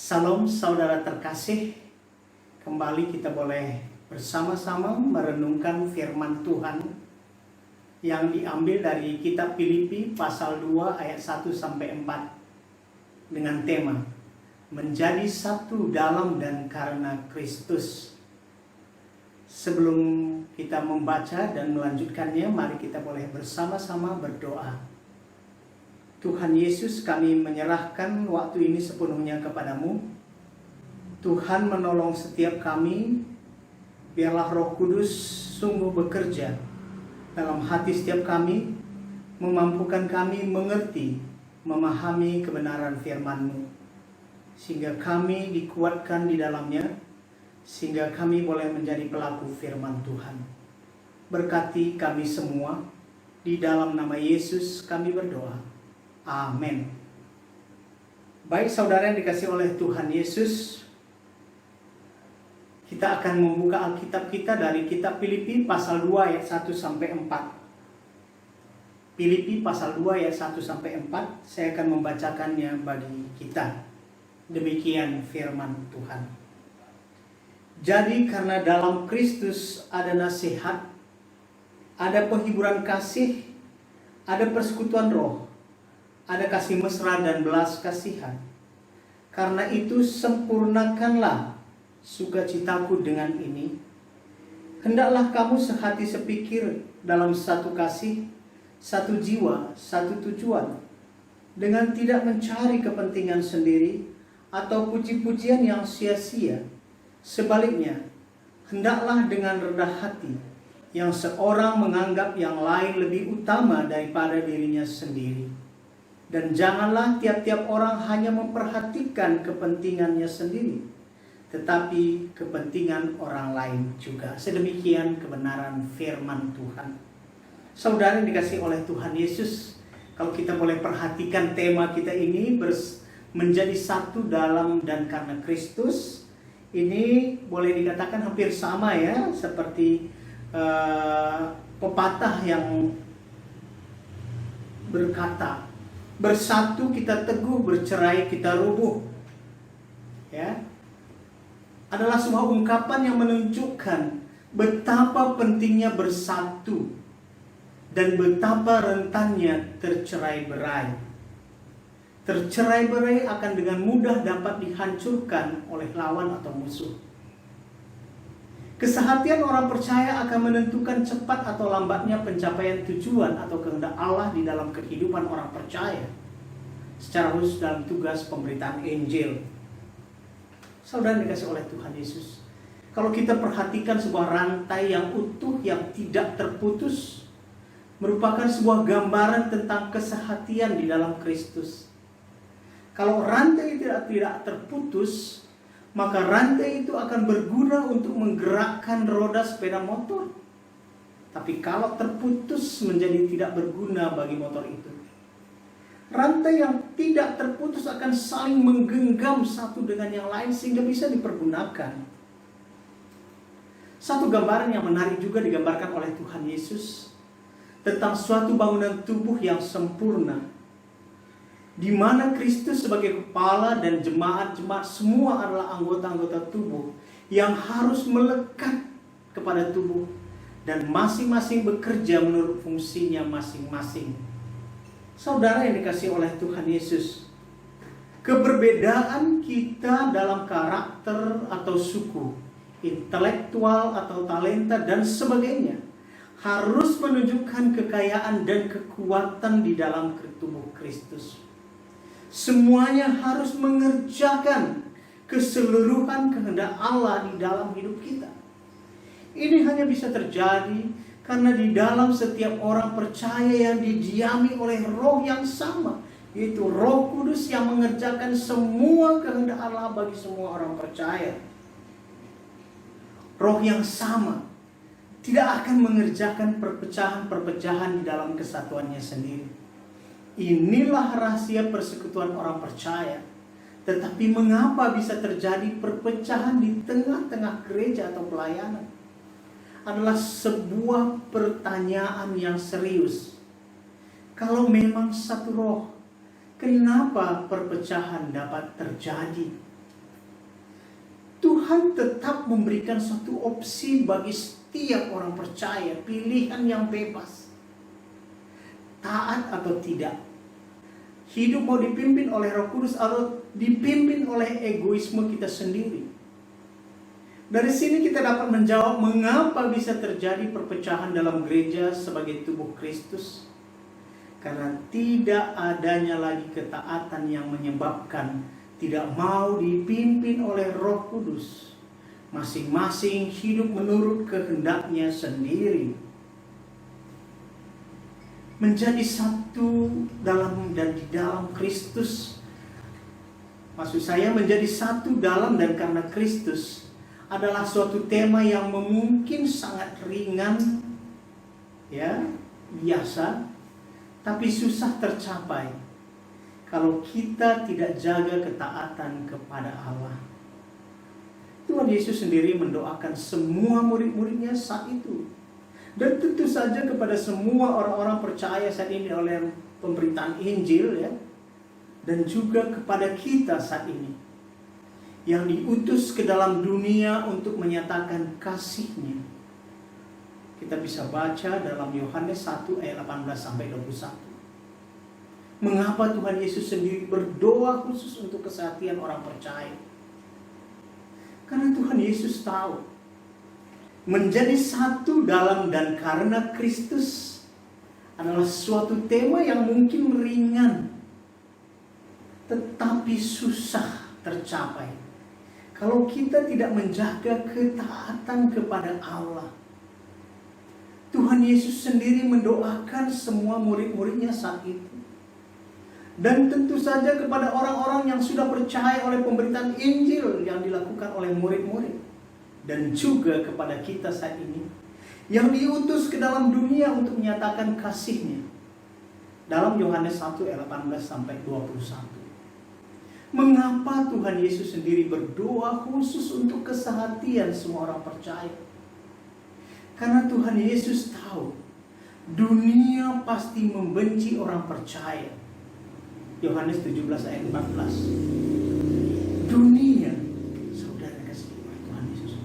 Salam saudara terkasih, kembali kita boleh bersama-sama merenungkan firman Tuhan yang diambil dari kitab Filipi pasal 2 ayat 1-4 dengan tema menjadi satu dalam dan karena Kristus. Sebelum kita membaca dan melanjutkannya, mari kita boleh bersama-sama berdoa. Tuhan Yesus, kami menyerahkan waktu ini sepenuhnya kepadamu. Tuhan menolong setiap kami, biarlah Roh Kudus sungguh bekerja dalam hati setiap kami, memampukan kami mengerti, memahami kebenaran firman-Mu, sehingga kami dikuatkan di dalamnya, sehingga kami boleh menjadi pelaku firman Tuhan. Berkati kami semua, di dalam nama Yesus kami berdoa. Amin. Baik saudara yang dikasih oleh Tuhan Yesus, kita akan membuka Alkitab kita dari kitab Filipi pasal 2 ayat 1-4. Filipi pasal 2 ayat 1-4, saya akan membacakannya bagi kita. Demikian firman Tuhan. Jadi karena dalam Kristus ada nasihat, ada penghiburan kasih, ada persekutuan roh, ada kasih mesra dan belas kasihan. Karena itu sempurnakanlah sukacitaku dengan ini. Hendaklah kamu sehati sepikir dalam satu kasih, satu jiwa, satu tujuan, dengan tidak mencari kepentingan sendiri atau puji-pujian yang sia-sia. Sebaliknya, hendaklah dengan rendah hati, yang seorang menganggap yang lain lebih utama daripada dirinya sendiri. Dan janganlah tiap-tiap orang hanya memperhatikan kepentingannya sendiri, tetapi kepentingan orang lain juga. Sedemikian kebenaran firman Tuhan. Saudara yang dikasih oleh Tuhan Yesus, kalau kita boleh perhatikan tema kita ini, menjadi satu dalam dan karena Kristus, ini boleh dikatakan hampir sama ya, seperti pepatah yang berkata, bersatu kita teguh, bercerai kita rubuh. Ya, adalah sebuah ungkapan yang menunjukkan betapa pentingnya bersatu dan betapa rentannya tercerai-berai. Tercerai-berai akan dengan mudah dapat dihancurkan oleh lawan atau musuh. Kesehatian orang percaya akan menentukan cepat atau lambatnya pencapaian tujuan atau kehendak Allah di dalam kehidupan orang percaya, secara khusus dalam tugas pemberitaan Injil. Saudara dikasih oleh Tuhan Yesus, kalau kita perhatikan sebuah rantai yang utuh, yang tidak terputus, merupakan sebuah gambaran tentang kesehatian di dalam Kristus. Kalau rantai tidak terputus, maka rantai itu akan berguna untuk menggerakkan roda sepeda motor. Tapi kalau terputus, menjadi tidak berguna bagi motor itu. Rantai yang tidak terputus akan saling menggenggam satu dengan yang lain sehingga bisa dipergunakan. Satu gambaran yang menarik juga digambarkan oleh Tuhan Yesus tentang suatu bangunan tubuh yang sempurna, di mana Kristus sebagai kepala dan jemaat-jemaat semua adalah anggota-anggota tubuh yang harus melekat kepada tubuh dan masing-masing bekerja menurut fungsinya masing-masing. Saudara yang dikasihi oleh Tuhan Yesus, keberbedaan kita dalam karakter atau suku, intelektual atau talenta dan sebagainya harus menunjukkan kekayaan dan kekuatan di dalam tubuh Kristus. Semuanya harus mengerjakan keseluruhan kehendak Allah di dalam hidup kita. Ini hanya bisa terjadi karena di dalam setiap orang percaya yang didiami oleh roh yang sama, yaitu Roh Kudus yang mengerjakan semua kehendak Allah bagi semua orang percaya. Roh yang sama tidak akan mengerjakan perpecahan-perpecahan di dalam kesatuannya sendiri. Inilah rahasia persekutuan orang percaya. Tetapi mengapa bisa terjadi perpecahan di tengah-tengah gereja atau pelayanan? Adalah sebuah pertanyaan yang serius. Kalau memang satu roh, kenapa perpecahan dapat terjadi? Tuhan tetap memberikan satu opsi bagi setiap orang percaya, pilihan yang bebas. Taat atau tidak. Hidup mau dipimpin oleh Roh Kudus atau dipimpin oleh egoisme kita sendiri. Dari sini kita dapat menjawab mengapa bisa terjadi perpecahan dalam gereja sebagai tubuh Kristus. Karena tidak adanya lagi ketaatan yang menyebabkan tidak mau dipimpin oleh Roh Kudus. Masing-masing hidup menurut kehendaknya sendiri. Menjadi satu dalam dan di dalam Kristus. Maksud saya menjadi satu dalam dan karena Kristus adalah suatu tema yang mungkin sangat ringan, ya, biasa, tapi susah tercapai kalau kita tidak jaga ketaatan kepada Allah. Tuhan Yesus sendiri mendoakan semua murid-muridnya saat itu. Dan tentu saja kepada semua orang-orang percaya saat ini oleh pemberitaan Injil, ya. Dan juga kepada kita saat ini yang diutus ke dalam dunia untuk menyatakan kasih-Nya. Kita bisa baca dalam Yohanes 1 ayat 18 sampai 21. Mengapa Tuhan Yesus sendiri berdoa khusus untuk kesehatan orang percaya? Karena Tuhan Yesus tahu menjadi satu dalam dan karena Kristus adalah suatu tema yang mungkin ringan, tetapi susah tercapai kalau kita tidak menjaga ketaatan kepada Allah. Tuhan Yesus sendiri mendoakan semua murid-muridnya saat itu. Dan tentu saja kepada orang-orang yang sudah percaya oleh pemberitaan Injil yang dilakukan oleh murid-murid. Dan juga kepada kita saat ini yang diutus ke dalam dunia untuk menyatakan kasih-Nya. Dalam Yohanes 1 ayat 18 sampai 21. Mengapa Tuhan Yesus sendiri berdoa khusus untuk kesehatan semua orang percaya? Karena Tuhan Yesus tahu dunia pasti membenci orang percaya. Yohanes 17 ayat 14. Dunia, saudara kasih Tuhan Yesus,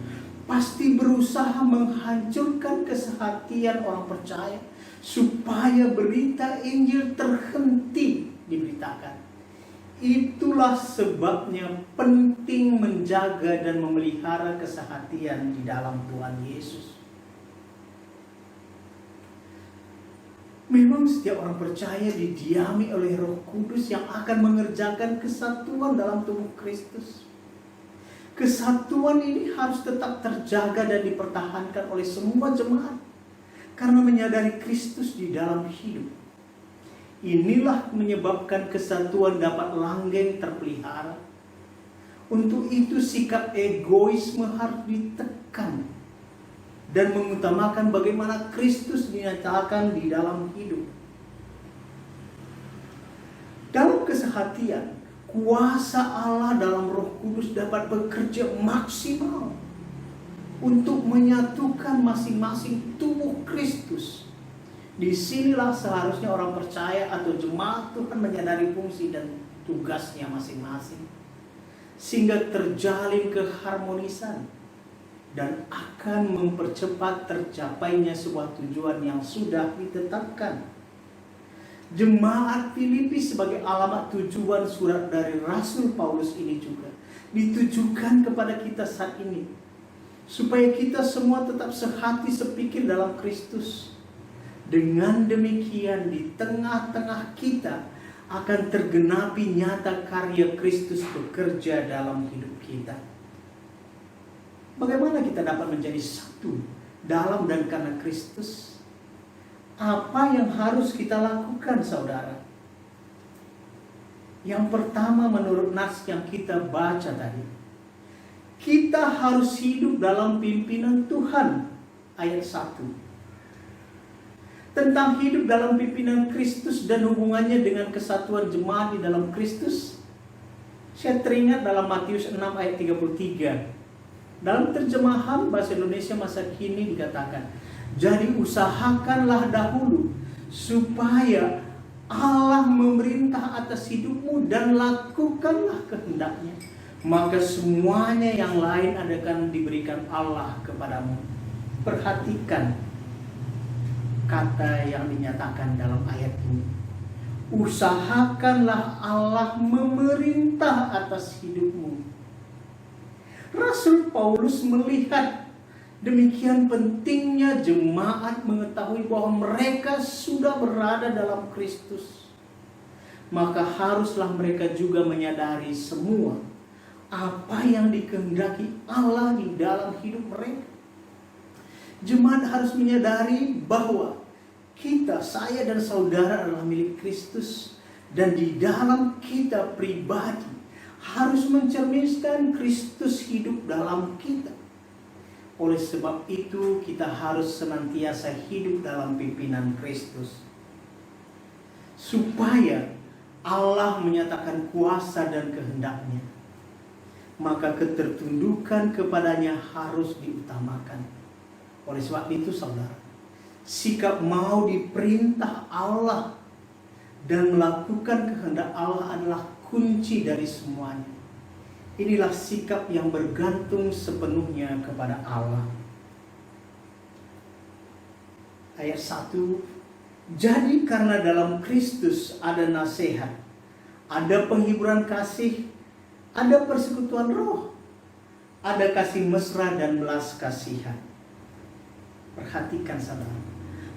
pasti berusaha menghancurkan kesehatan orang percaya supaya berita Injil terhenti diberitakan. Itulah sebabnya penting menjaga dan memelihara kesehatan di dalam Tuhan Yesus. Memang setiap orang percaya didiami oleh Roh Kudus yang akan mengerjakan kesatuan dalam tubuh Kristus. Kesatuan ini harus tetap terjaga dan dipertahankan oleh semua jemaat karena menyadari Kristus di dalam hidup. Inilah menyebabkan kesatuan dapat langgeng terpelihara. Untuk itu sikap egoisme harus ditekan dan mengutamakan bagaimana Kristus dinyatakan di dalam hidup. Dalam kesehatan, kuasa Allah dalam Roh Kudus dapat bekerja maksimal untuk menyatukan masing-masing tubuh Kristus. Disinilah seharusnya orang percaya atau jemaat Tuhan menyadari fungsi dan tugasnya masing-masing, sehingga terjalin keharmonisan dan akan mempercepat tercapainya sebuah tujuan yang sudah ditetapkan. Jemaat Filipi sebagai alamat tujuan surat dari Rasul Paulus ini juga ditujukan kepada kita saat ini, supaya kita semua tetap sehati sepikir dalam Kristus. Dengan demikian di tengah-tengah kita akan tergenapi nyata karya Kristus bekerja dalam hidup kita. Bagaimana kita dapat menjadi satu dalam dan karena Kristus? Apa yang harus kita lakukan, saudara? Yang pertama menurut nas yang kita baca tadi, kita harus hidup dalam pimpinan Tuhan. Ayat 1. Tentang hidup dalam pimpinan Kristus dan hubungannya dengan kesatuan jemaat di dalam Kristus, saya teringat dalam Matius 6 ayat 33. Dalam terjemahan bahasa Indonesia masa kini dikatakan, jadi usahakanlah dahulu supaya Allah memerintah atas hidupmu dan lakukanlah kehendaknya. maka semuanya yang lain akan diberikan Allah kepadamu. Perhatikan kata yang dinyatakan dalam ayat ini. Usahakanlah Allah memerintah atas hidupmu. Rasul Paulus melihat demikian pentingnya jemaat mengetahui bahwa mereka sudah berada dalam Kristus. Maka haruslah mereka juga menyadari semua apa yang dikehendaki Allah di dalam hidup mereka. Jemaat harus menyadari bahwa kita, saya dan saudara adalah milik Kristus. Dan di dalam kita pribadi harus mencerminkan Kristus hidup dalam kita. Oleh sebab itu kita harus senantiasa hidup dalam pimpinan Kristus. Supaya Allah menyatakan kuasa dan kehendaknya, maka ketertundukan kepadanya harus diutamakan. Oleh sebab itu saudara, sikap mau diperintah Allah dan melakukan kehendak Allah adalah kunci dari semuanya. Inilah sikap yang bergantung sepenuhnya kepada Allah. Ayat 1, jadi karena dalam Kristus ada nasihat, ada penghiburan kasih, ada persekutuan roh, ada kasih mesra dan belas kasihan. Perhatikan saudara,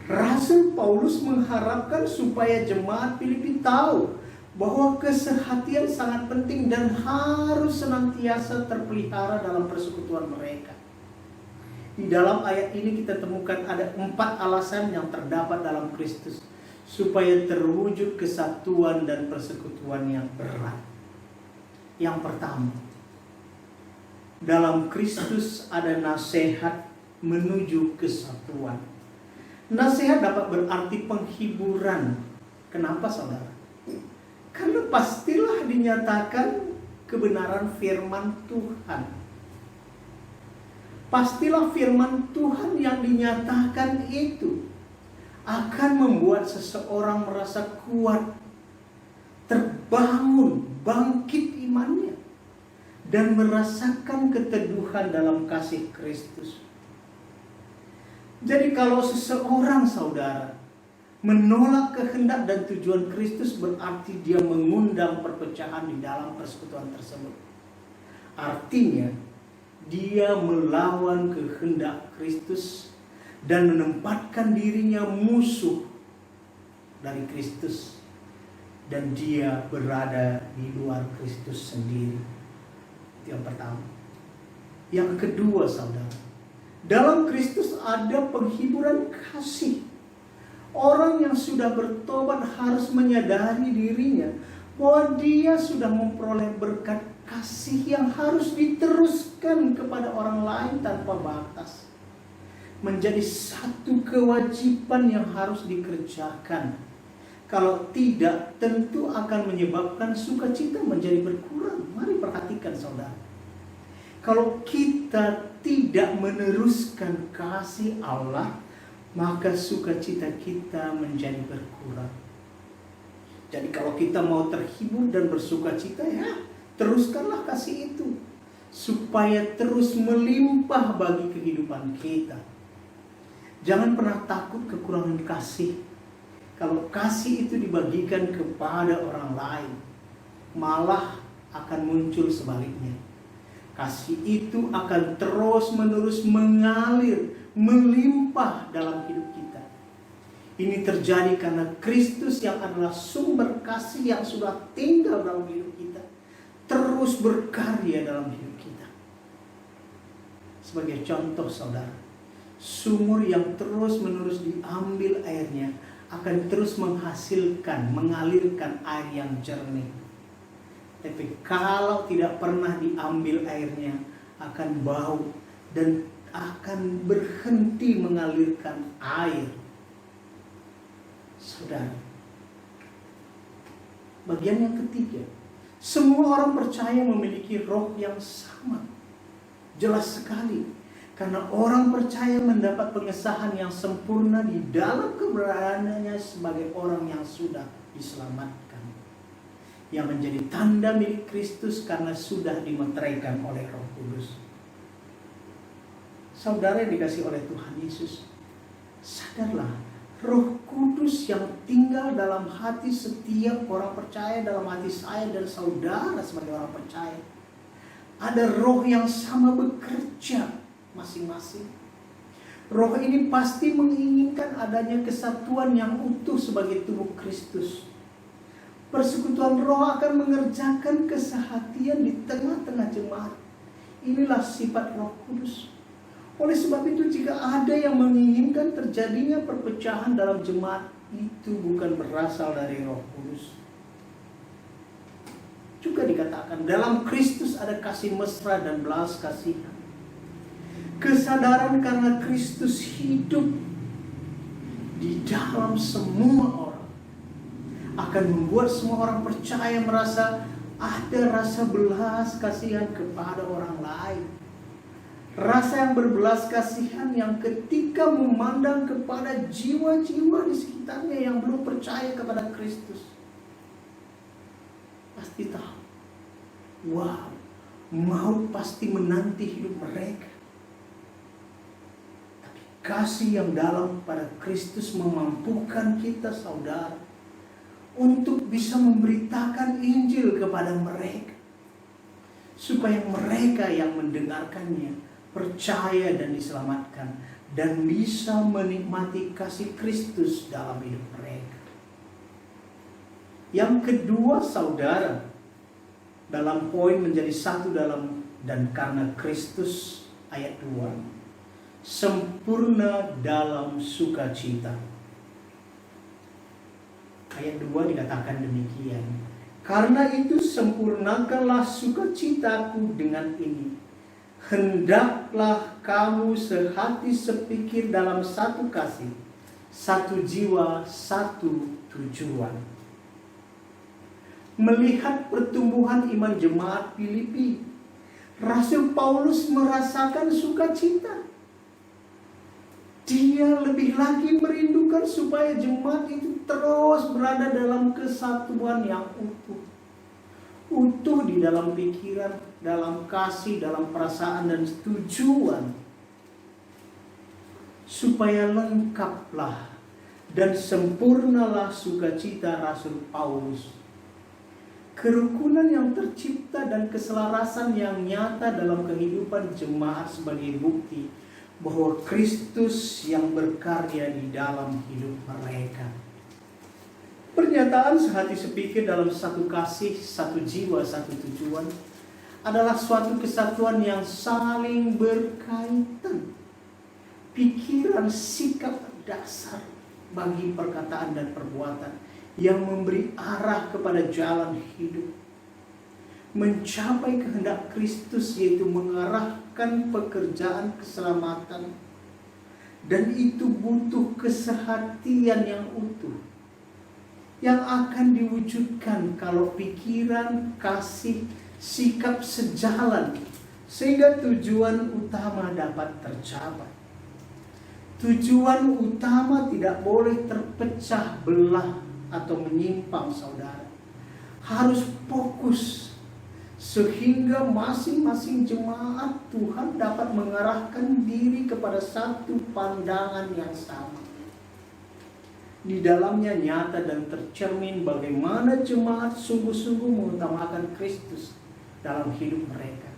Rasul Paulus mengharapkan supaya jemaat Filipi tahu bahwa kesehatian sangat penting dan harus senantiasa terpelihara dalam persekutuan mereka. Di dalam ayat ini kita temukan ada 4 alasan yang terdapat dalam Kristus supaya terwujud kesatuan dan persekutuan yang erat. Yang pertama, dalam Kristus ada nasihat menuju kesatuan. Nasihat dapat berarti penghiburan. Kenapa saudara? Karena pastilah dinyatakan kebenaran firman Tuhan. Pastilah firman Tuhan yang dinyatakan itu akan membuat seseorang merasa kuat, terbangun, bangkit imannya, dan merasakan keteduhan dalam kasih Kristus. Jadi kalau seseorang saudara menolak kehendak dan tujuan Kristus, berarti dia mengundang perpecahan di dalam persekutuan tersebut. Artinya dia melawan kehendak Kristus dan menempatkan dirinya musuh dari Kristus, dan dia berada di luar Kristus sendiri. Itu yang pertama. Yang kedua saudara, dalam Kristus ada penghiburan kasih. Orang yang sudah bertobat harus menyadari dirinya bahwa dia sudah memperoleh berkat kasih yang harus diteruskan kepada orang lain tanpa batas. Menjadi satu kewajiban yang harus dikerjakan. Kalau tidak, tentu akan menyebabkan sukacita menjadi berkurang. Mari perhatikan saudara. Kalau kita tidak meneruskan kasih Allah, maka sukacita kita menjadi berkurang. Jadi kalau kita mau terhibur dan bersukacita, ya teruskanlah kasih itu, supaya terus melimpah bagi kehidupan kita. Jangan pernah takut kekurangan kasih. Kalau kasih itu dibagikan kepada orang lain, malah akan muncul sebaliknya. Kasih itu akan terus-menerus mengalir, melimpah dalam hidup kita. Ini terjadi karena Kristus yang adalah sumber kasih yang sudah tinggal dalam hidup kita, terus berkarya dalam hidup kita. Sebagai contoh saudara, sumur yang terus-menerus diambil airnya akan terus menghasilkan, mengalirkan air yang jernih. Tapi kalau tidak pernah diambil airnya, akan bau dan akan berhenti mengalirkan air. Saudara, bagian yang ketiga, semua orang percaya memiliki roh yang sama. Jelas sekali, karena orang percaya mendapat pengesahan yang sempurna di dalam keberadaannya sebagai orang yang sudah diselamatkan. yang menjadi tanda milik Kristus karena sudah dimeteraikan oleh Roh Kudus. Saudara yang dikasihi oleh Tuhan Yesus, sadarlah, Roh Kudus yang tinggal dalam hati setiap orang percaya, dalam hati saya dan saudara sebagai orang percaya. Ada roh yang sama bekerja masing-masing. Roh ini pasti menginginkan adanya kesatuan yang utuh sebagai tubuh Kristus. Persekutuan roh akan mengerjakan kesehatian di tengah-tengah jemaat. Inilah sifat Roh Kudus. Oleh sebab itu, jika ada yang menginginkan terjadinya perpecahan dalam jemaat, itu bukan berasal dari Roh Kudus. Juga dikatakan dalam Kristus ada kasih mesra dan belas kasihan. Kesadaran karena Kristus hidup di dalam semua orang akan membuat semua orang percaya merasa ada rasa belas kasihan kepada orang lain. Rasa yang berbelas kasihan yang ketika memandang kepada jiwa-jiwa di sekitarnya yang belum percaya kepada Kristus, pasti tahu, wow, maut pasti menanti hidup mereka. Tapi kasih yang dalam pada Kristus memampukan kita, saudara, untuk bisa memberitakan Injil kepada mereka, supaya mereka yang mendengarkannya percaya dan diselamatkan, dan bisa menikmati kasih Kristus dalam hidup mereka. Yang kedua, saudara, dalam poin menjadi satu dalam dan karena Kristus, ayat 2, sempurna dalam sukacita. Ayat 2 dikatakan demikian, karena itu sempurnakanlah sukacitaku dengan ini, hendaklah kamu sehati sepikir dalam satu kasih, satu jiwa, satu tujuan. Melihat pertumbuhan iman jemaat Filipi, Rasul Paulus merasakan sukacita. Dia lebih lagi merindukan supaya jemaat itu terus berada dalam kesatuan yang utuh. Utuh di dalam pikiran, dalam kasih, dalam perasaan dan tujuan. Supaya lengkaplah dan sempurnalah sukacita Rasul Paulus. Kerukunan yang tercipta dan keselarasan yang nyata dalam kehidupan jemaat sebagai bukti bahwa Kristus yang berkarya di dalam hidup mereka. Pernyataan sehati sepikir dalam satu kasih, satu jiwa, satu tujuan adalah suatu kesatuan yang saling berkaitan. Pikiran, sikap dasar bagi perkataan dan perbuatan yang memberi arah kepada jalan hidup, mencapai kehendak Kristus, yaitu mengarahkan pekerjaan keselamatan. Dan itu butuh kesehatian yang utuh, yang akan diwujudkan kalau pikiran, kasih, sikap sejalan, sehingga tujuan utama dapat tercapai. Tujuan utama tidak boleh terpecah belah atau menyimpang, saudara. Harus fokus sehingga masing-masing jemaat Tuhan dapat mengarahkan diri kepada satu pandangan yang sama. Di dalamnya nyata dan tercermin bagaimana jemaat sungguh-sungguh mengutamakan Kristus dalam hidup mereka.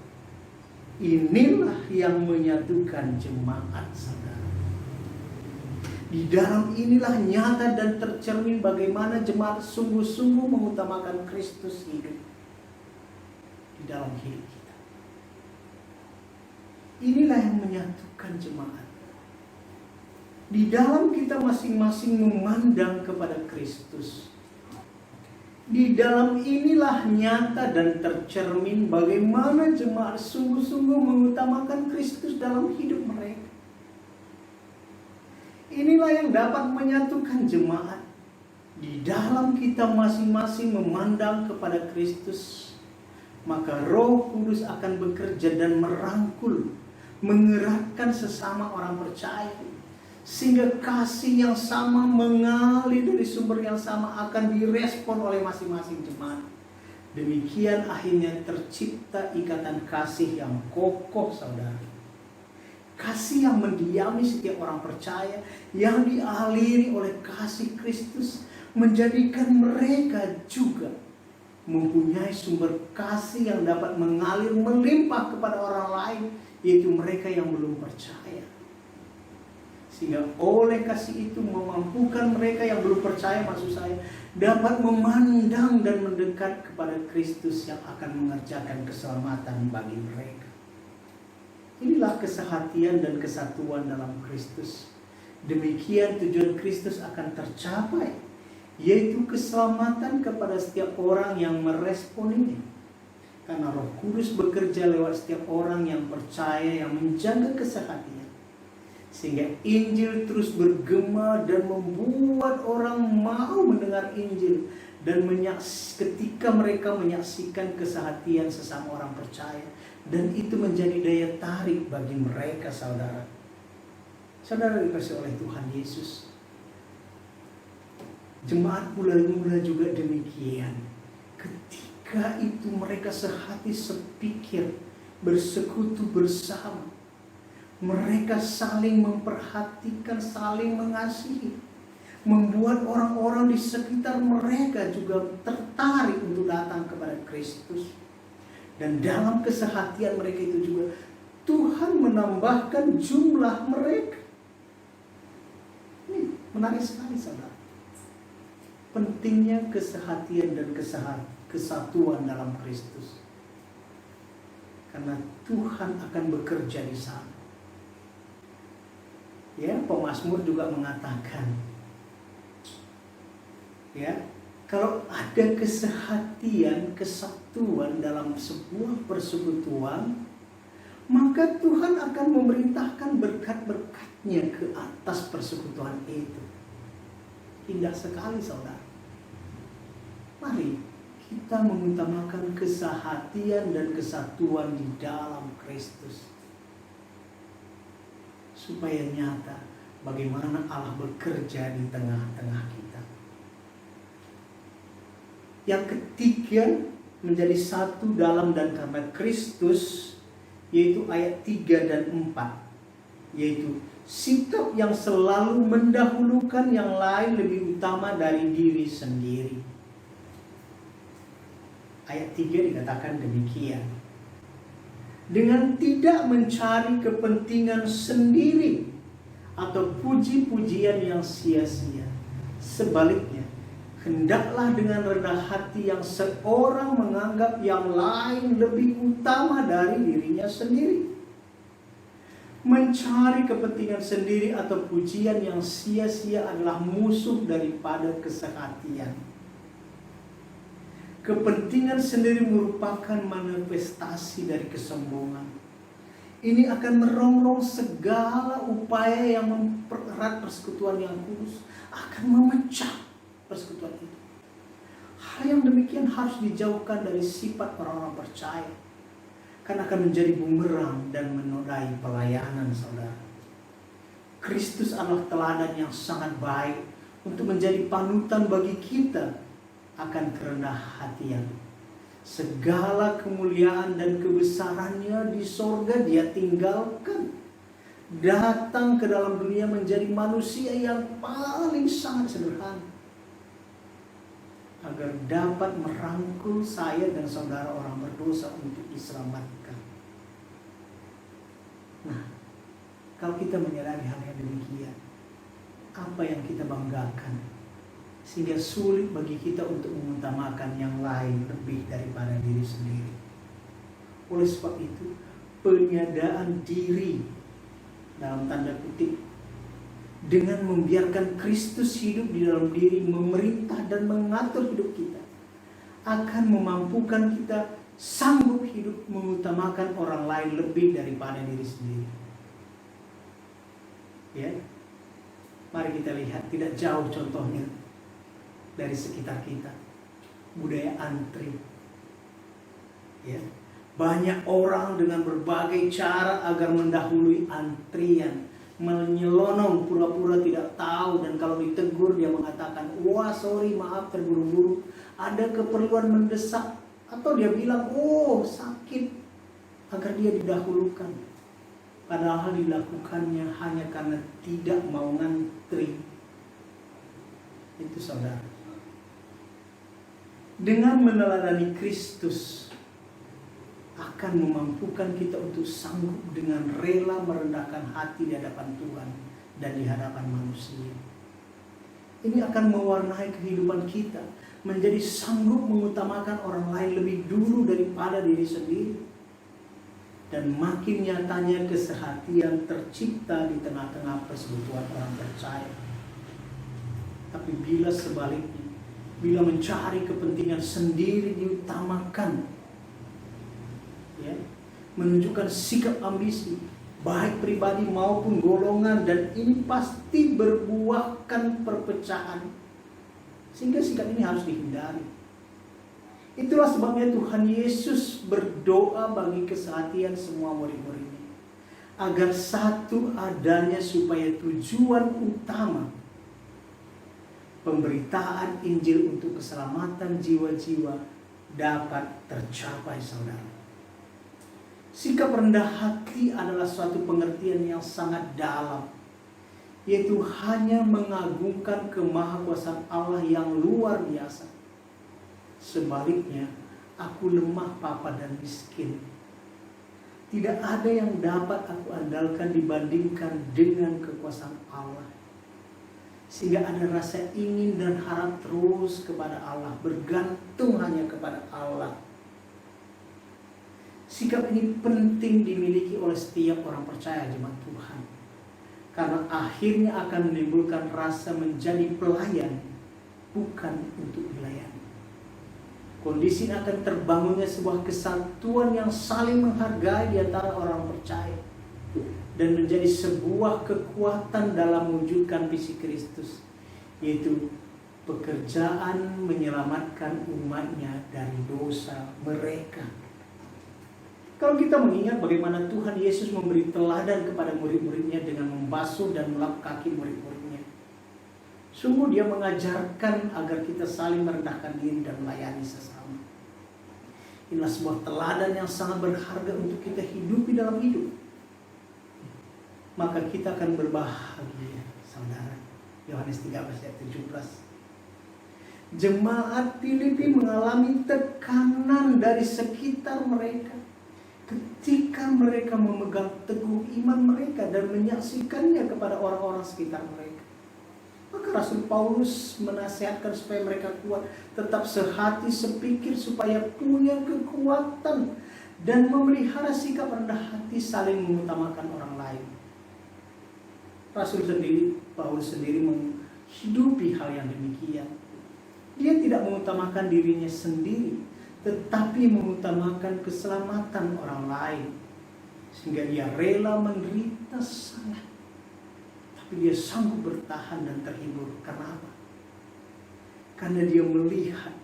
Inilah yang menyatukan jemaat, saudara. Di dalam inilah nyata dan tercermin bagaimana jemaat sungguh-sungguh mengutamakan Kristus hidup di dalam hidup kita. Inilah yang menyatukan jemaat. Di dalam kita masing-masing memandang kepada Kristus. Di dalam inilah nyata dan tercermin bagaimana jemaat sungguh-sungguh mengutamakan Kristus dalam hidup mereka. Inilah yang dapat menyatukan jemaat. Di dalam kita masing-masing memandang kepada Kristus, maka Roh Kudus akan bekerja dan merangkul, mengeratkan sesama orang percaya, sehingga kasih yang sama mengalir dari sumber yang sama akan direspon oleh masing-masing jemaat. Demikian akhirnya tercipta ikatan kasih yang kokoh, saudara. Kasih yang mendiami setiap orang percaya, yang dialiri oleh kasih Kristus, menjadikan mereka juga mempunyai sumber kasih yang dapat mengalir melimpah kepada orang lain, yaitu mereka yang belum percaya. Sehingga oleh kasih itu memampukan mereka yang belum percaya, maksud saya, dapat memandang dan mendekat kepada Kristus yang akan mengerjakan keselamatan bagi mereka. Inilah kesehatian dan kesatuan dalam Kristus. Demikian tujuan Kristus akan tercapai, yaitu keselamatan kepada setiap orang yang meresponinya. Karena Roh Kudus bekerja lewat setiap orang yang percaya, yang menjaga kesehatian. Sehingga Injil terus bergema dan membuat orang mau mendengar Injil. Dan ketika mereka menyaksikan kesehatian sesama orang percaya, dan itu menjadi daya tarik bagi mereka, saudara. Saudara dikasihi oleh Tuhan Yesus. Jemaat mula-mula juga demikian. Ketika itu mereka sehati sepikir, bersekutu bersama. Mereka saling memperhatikan, saling mengasihi. Membuat orang-orang di sekitar mereka juga tertarik untuk datang kepada Kristus. Dan dalam kesehatian mereka itu juga Tuhan menambahkan jumlah mereka. Ini menarik sekali, saudara. Pentingnya kesehatian dan kesatuan dalam Kristus. Karena Tuhan akan bekerja di sana. Ya, pemazmur juga mengatakan, ya, kalau ada kesehatian, kesatuan dalam sebuah persekutuan, maka Tuhan akan memerintahkan berkat-berkat-Nya ke atas persekutuan itu. Indah sekali, saudara. Mari kita mengutamakan kesehatian dan kesatuan di dalam Kristus. Supaya nyata bagaimana Allah bekerja di tengah-tengah kita. Yang ketiga, menjadi satu dalam dan karena Kristus, yaitu ayat 3 dan 4, yaitu sikap yang selalu mendahulukan yang lain lebih utama dari diri sendiri. Ayat 3 dikatakan demikian. Dengan tidak mencari kepentingan sendiri atau puji-pujian yang sia-sia. Sebaliknya, hendaklah dengan rendah hati yang seorang menganggap yang lain lebih utama dari dirinya sendiri. Mencari kepentingan sendiri atau pujian yang sia-sia adalah musuh daripada kesehatian. Kepentingan sendiri merupakan manifestasi dari kesombongan. Ini akan merongrong segala upaya yang mempererat persekutuan yang kudus, akan memecah persekutuan itu. Hal yang demikian harus dijauhkan dari sifat orang-orang percaya, karena akan menjadi bumerang dan menodai pelayanan, saudara. Kristus adalah teladan yang sangat baik untuk menjadi panutan bagi kita akan kerendah hatian. Segala kemuliaan dan kebesarannya di sorga Dia tinggalkan, datang ke dalam dunia menjadi manusia yang paling sangat sederhana, agar dapat merangkul saya dan saudara orang berdosa untuk diselamatkan. Nah, kalau kita menyadari hal yang demikian, apa yang kita banggakan? Sehingga sulit bagi kita untuk mengutamakan yang lain lebih daripada diri sendiri. Oleh sebab itu, penyadaan diri dalam tanda kutip, dengan membiarkan Kristus hidup di dalam diri, memerintah dan mengatur hidup kita, akan memampukan kita sanggup hidup mengutamakan orang lain lebih daripada diri sendiri. Ya, mari kita lihat, tidak jauh contohnya dari sekitar kita, budaya antri. Ya, banyak orang dengan berbagai cara agar mendahului antrian, menyelonong, pura-pura tidak tahu, dan kalau ditegur dia mengatakan, wah sorry, maaf, terburu-buru, ada keperluan mendesak. Atau dia bilang, oh sakit, agar dia didahulukan. Padahal dilakukannya hanya karena tidak mau ngantri. Itu saudara. Dengan meneladani Kristus akan memampukan kita untuk sanggup dengan rela merendahkan hati di hadapan Tuhan dan di hadapan manusia. Ini akan mewarnai kehidupan kita, menjadi sanggup mengutamakan orang lain lebih dulu daripada diri sendiri. Dan makin nyatanya kesehatian tercipta di tengah-tengah persekutuan orang percaya. Tapi bila sebaliknya, bila mencari kepentingan sendiri diutamakan, ya, menunjukkan sikap ambisi, baik pribadi maupun golongan, dan ini pasti berbuahkan perpecahan. Sehingga sikap ini harus dihindari. Itulah sebabnya Tuhan Yesus berdoa bagi kesehatian semua murid-muridnya, agar satu adanya supaya tujuan utama pemberitaan Injil untuk keselamatan jiwa-jiwa dapat tercapai, saudara. Sikap rendah hati adalah suatu pengertian yang sangat dalam, yaitu hanya mengagungkan kemahakuasaan Allah yang luar biasa. Sebaliknya, aku lemah, papa, dan miskin. Tidak ada yang dapat aku andalkan dibandingkan dengan kekuasaan Allah. Sehingga ada rasa ingin dan harap terus kepada Allah, bergantung hanya kepada Allah. Sikap ini penting dimiliki oleh setiap orang percaya jemaat Tuhan, karena akhirnya akan menimbulkan rasa menjadi pelayan, bukan untuk dilayani. Kondisi ini akan terbangunnya sebuah kesatuan yang saling menghargai di antara orang percaya, dan menjadi sebuah kekuatan dalam mewujudkan visi Kristus, yaitu pekerjaan menyelamatkan umatnya dari dosa mereka. Kalau kita mengingat bagaimana Tuhan Yesus memberi teladan kepada murid-muridnya dengan membasuh dan melap kaki murid-muridnya, sungguh dia mengajarkan agar kita saling merendahkan diri dan melayani sesama. Inilah sebuah teladan yang sangat berharga untuk kita hidupi dalam hidup. Maka kita akan berbahagia, saudara. Yohanes 13 ayat 17. Jemaat Filipi mengalami tekanan dari sekitar mereka ketika mereka memegang teguh iman mereka dan menyaksikannya kepada orang-orang sekitar mereka. Maka Rasul Paulus menasihatkan supaya mereka kuat, tetap sehati sepikir, supaya punya kekuatan dan memelihara sikap rendah hati, saling mengutamakan orang lain. Rasul sendiri, Paulus sendiri menghidupi hal yang demikian. Dia tidak mengutamakan dirinya sendiri, tetapi mengutamakan keselamatan orang lain, sehingga dia rela menderita sangat. Tapi dia sanggup bertahan dan terhibur. Karena apa? Karena dia melihat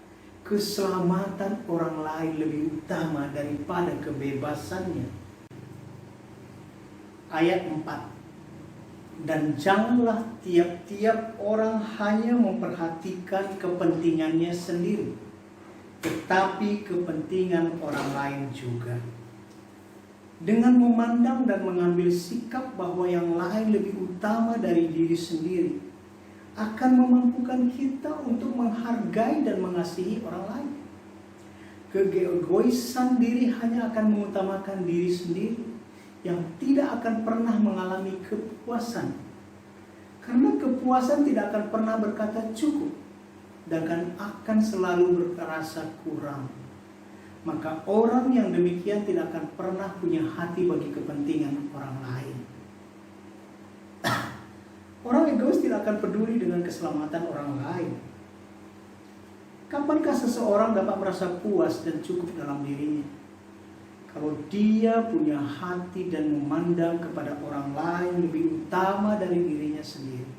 keselamatan orang lain lebih utama daripada kebebasannya. Ayat 4. Dan janganlah tiap-tiap orang hanya memperhatikan kepentingannya sendiri, tetapi kepentingan orang lain juga. Dengan memandang dan mengambil sikap bahwa yang lain lebih utama dari diri sendiri, akan memampukan kita untuk menghargai dan mengasihi orang lain. Keegoisan diri hanya akan mengutamakan diri sendiri, yang tidak akan pernah mengalami kepuasan. Karena kepuasan tidak akan pernah berkata cukup, dan akan selalu berasa kurang. Maka orang yang demikian tidak akan pernah punya hati bagi kepentingan orang lain. Orang egois tidak akan peduli dengan keselamatan orang lain. Kapankah seseorang dapat merasa puas dan cukup dalam dirinya? Kalau dia punya hati dan memandang kepada orang lain lebih utama dari dirinya sendiri.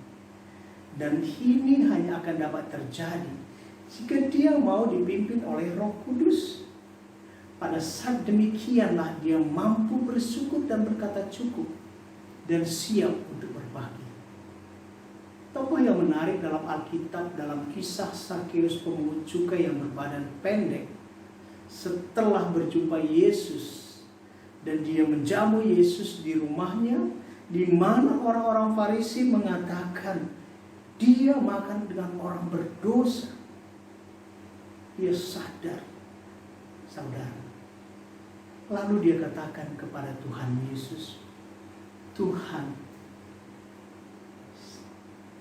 Dan ini hanya akan dapat terjadi jika dia mau dipimpin oleh Roh Kudus. Pada saat demikianlah dia mampu bersyukur dan berkata cukup, dan siap untuk berbagi. Tokoh yang menarik dalam Alkitab dalam kisah Sakeus pemungut cukai yang berbadan pendek setelah berjumpa Yesus dan dia menjamu Yesus di rumahnya, di mana orang-orang Farisi mengatakan dia makan dengan orang berdosa. Dia sadar, saudara. Lalu dia katakan kepada Tuhan Yesus, Tuhan,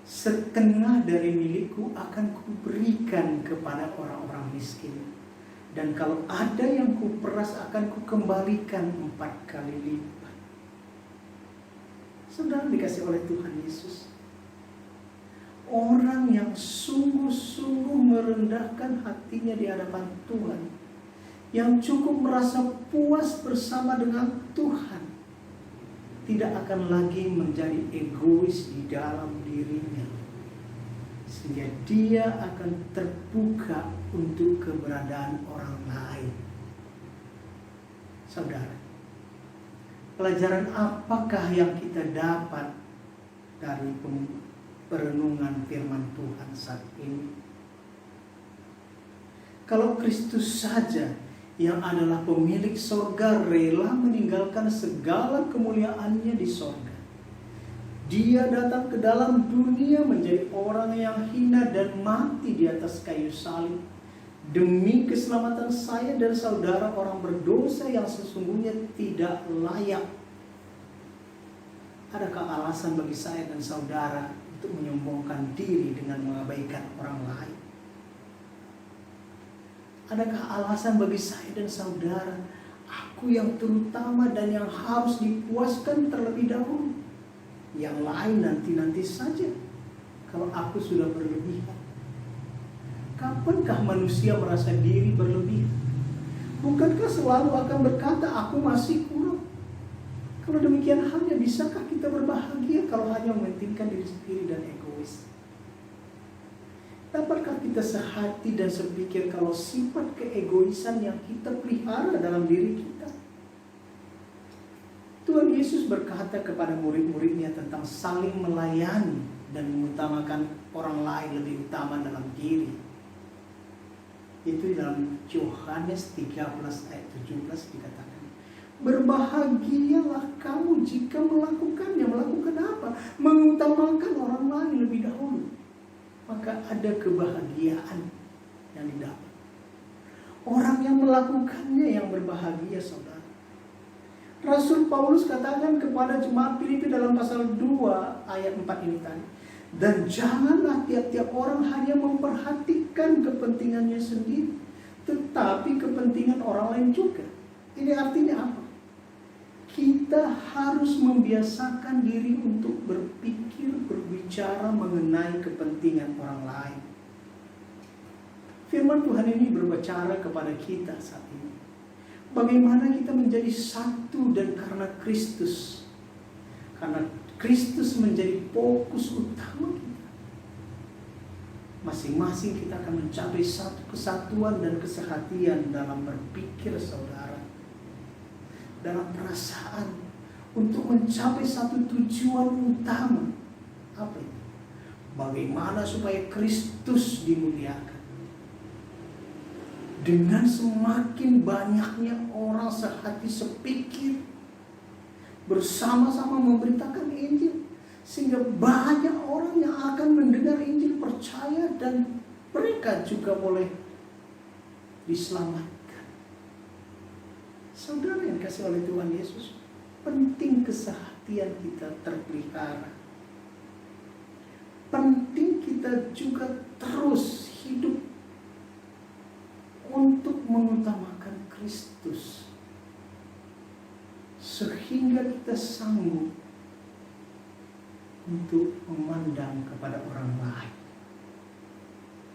setengah dari milikku akan kuberikan kepada orang-orang miskin. Dan kalau ada yang kuperas akan kukembalikan 4 kali lipat. Saudara dikasih oleh Tuhan Yesus. Orang yang sungguh-sungguh merendahkan hatinya di hadapan Tuhan, yang cukup merasa puas bersama dengan Tuhan, tidak akan lagi menjadi egois di dalam dirinya, sehingga dia akan terbuka untuk keberadaan orang lain. Saudara, pelajaran apakah yang kita dapat dari perenungan firman Tuhan saat ini? Kalau Kristus saja yang adalah pemilik sorga rela meninggalkan segala kemuliaannya di sorga, dia datang ke dalam dunia menjadi orang yang hina dan mati di atas kayu salib demi keselamatan saya dan saudara orang berdosa yang sesungguhnya tidak layak. Adakah alasan bagi saya dan saudara untuk menyombongkan diri dengan mengabaikan orang lain? Adakah alasan bagi saya dan saudara, aku yang terutama dan yang harus dipuaskan terlebih dahulu, yang lain nanti-nanti saja kalau aku sudah berlebihan? Kapankah manusia merasa diri berlebihan? Bukankah selalu akan berkata, aku masih kurang? Kalau demikian halnya, bisakah kita berbahagia kalau hanya mementingkan diri sendiri dan egois? Dapatkah kita sehati dan sepikir kalau sifat keegoisan yang kita pelihara dalam diri kita? Tuhan Yesus berkata kepada murid-muridnya tentang saling melayani dan mengutamakan orang lain lebih utama dalam diri. Itu dalam Yohanes 13 ayat 17 dikatakan, berbahagialah kamu jika melakukannya. Melakukan apa? Mengutamakan orang lain lebih dahulu. Maka ada kebahagiaan yang didapat. Orang yang melakukannya yang berbahagia, saudara. Rasul Paulus katakan kepada jemaat Filipi dalam pasal 2 ayat 4 ini tadi, dan janganlah tiap-tiap orang hanya memperhatikan kepentingannya sendiri, tetapi kepentingan orang lain juga. Ini artinya apa? Kita harus membiasakan diri untuk berpikir, berbicara mengenai kepentingan orang lain. Firman Tuhan ini berbicara kepada kita saat ini. Bagaimana kita menjadi satu dan karena Kristus. Karena Kristus menjadi fokus utama kita. Masing-masing kita akan mencapai satu kesatuan dan kesehatian dalam berpikir, saudara. Dalam perasaan, untuk mencapai satu tujuan utama. Apa itu? Bagaimana supaya Kristus dimuliakan. Dengan semakin banyaknya orang sehati sepikir, bersama-sama memberitakan Injil, sehingga banyak orang yang akan mendengar Injil, percaya, dan mereka juga boleh diselamatkan. Saudara yang dikasih oleh Tuhan Yesus, penting kesehatian kita terpelihara. Penting kita juga terus hidup untuk mengutamakan Kristus, sehingga kita sanggup untuk memandang kepada orang lain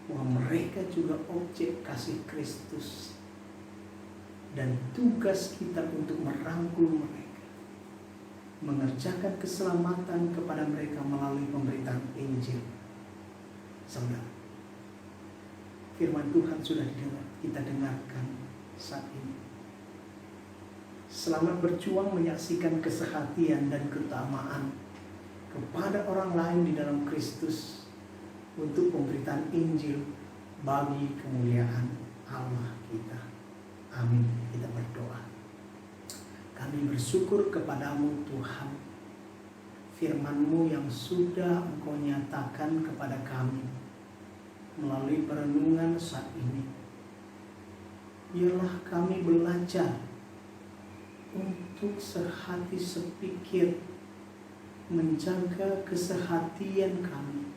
bahwa mereka juga objek kasih Kristus, dan tugas kita untuk merangkul mereka, mengerjakan keselamatan kepada mereka melalui pemberitaan Injil. Saudara, firman Tuhan sudah kita dengarkan saat ini. Selamat berjuang menyaksikan kesehatian dan keutamaan kepada orang lain di dalam Kristus untuk pemberitaan Injil bagi kemuliaan Allah kita. Amin. Kita berdoa. Kami bersyukur kepadamu Tuhan, firman-Mu yang sudah Engkau nyatakan kepada kami melalui perenungan saat ini. Biarlah kami belajar untuk sehati sepikir, menjaga kesehatian kami,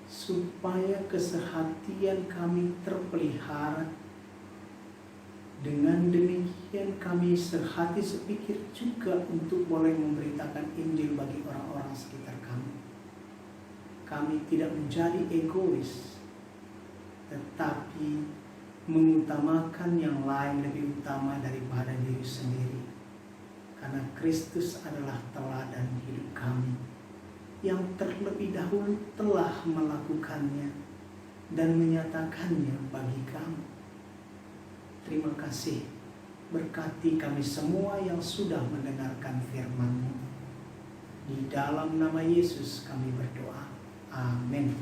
supaya kesehatian kami terpelihara. Dengan demikian kami sehati sepikir juga untuk boleh memberitakan Injil bagi orang-orang sekitar kami. Kami tidak menjadi egois, tetapi mengutamakan yang lain lebih utama daripada diri sendiri. Karena Kristus adalah teladan hidup kami, yang terlebih dahulu telah melakukannya dan menyatakannya bagi kami. Terima kasih, berkati kami semua yang sudah mendengarkan firman-Mu. Di dalam nama Yesus kami berdoa. Amin.